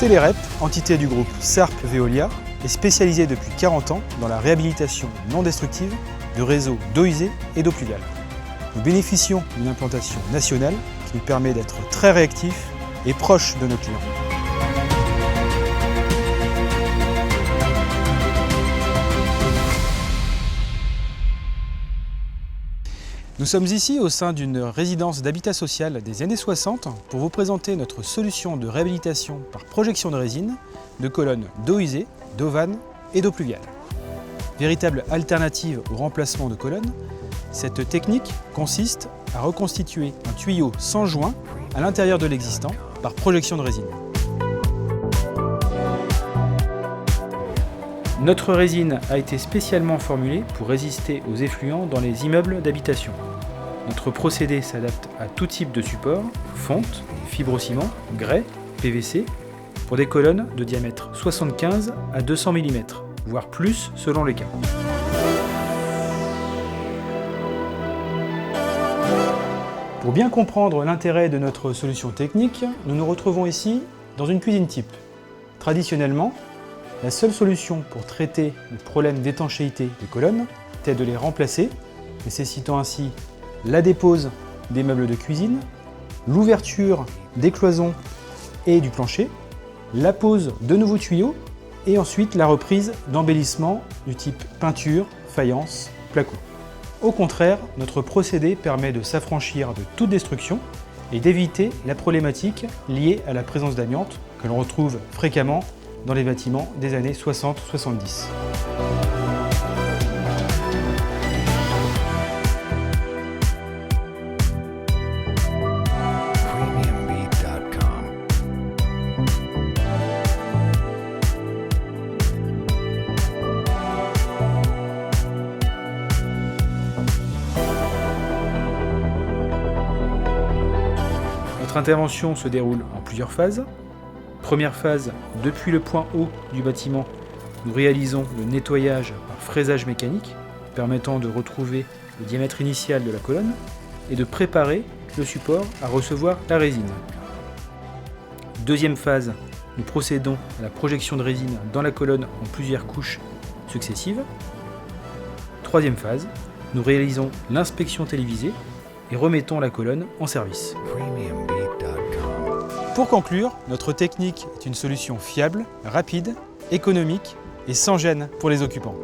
Telerep, entité du groupe Sarp Veolia, est spécialisée depuis 40 ans dans la réhabilitation non destructive de réseaux d'eau usée et d'eau pluviale. Nous bénéficions d'une implantation nationale qui nous permet d'être très réactifs et proches de nos clients. Nous sommes ici au sein d'une résidence d'habitat social des années 60 pour vous présenter notre solution de réhabilitation par projection de résine de colonnes d'eau usée, d'eau vanne et d'eau pluviale. Véritable alternative au remplacement de colonnes, cette technique consiste à reconstituer un tuyau sans joint à l'intérieur de l'existant par projection de résine. Notre résine a été spécialement formulée pour résister aux effluents dans les immeubles d'habitation. Notre procédé s'adapte à tout type de support, fonte, fibrociment, grès, PVC, pour des colonnes de diamètre 75 à 200 mm, voire plus selon les cas. Pour bien comprendre l'intérêt de notre solution technique, nous nous retrouvons ici dans une cuisine type. Traditionnellement, la seule solution pour traiter le problème d'étanchéité des colonnes était de les remplacer, nécessitant ainsi la dépose des meubles de cuisine, l'ouverture des cloisons et du plancher, la pose de nouveaux tuyaux et ensuite la reprise d'embellissements du type peinture, faïence, placo. Au contraire, notre procédé permet de s'affranchir de toute destruction et d'éviter la problématique liée à la présence d'amiante que l'on retrouve fréquemment dans les bâtiments des années 60-70. Notre intervention se déroule en plusieurs phases. Première phase, depuis le point haut du bâtiment, nous réalisons le nettoyage par fraisage mécanique, permettant de retrouver le diamètre initial de la colonne et de préparer le support à recevoir la résine. Deuxième phase, nous procédons à la projection de résine dans la colonne en plusieurs couches successives. Troisième phase, nous réalisons l'inspection télévisée et remettons la colonne en service. Pour conclure, notre technique est une solution fiable, rapide, économique et sans gêne pour les occupants.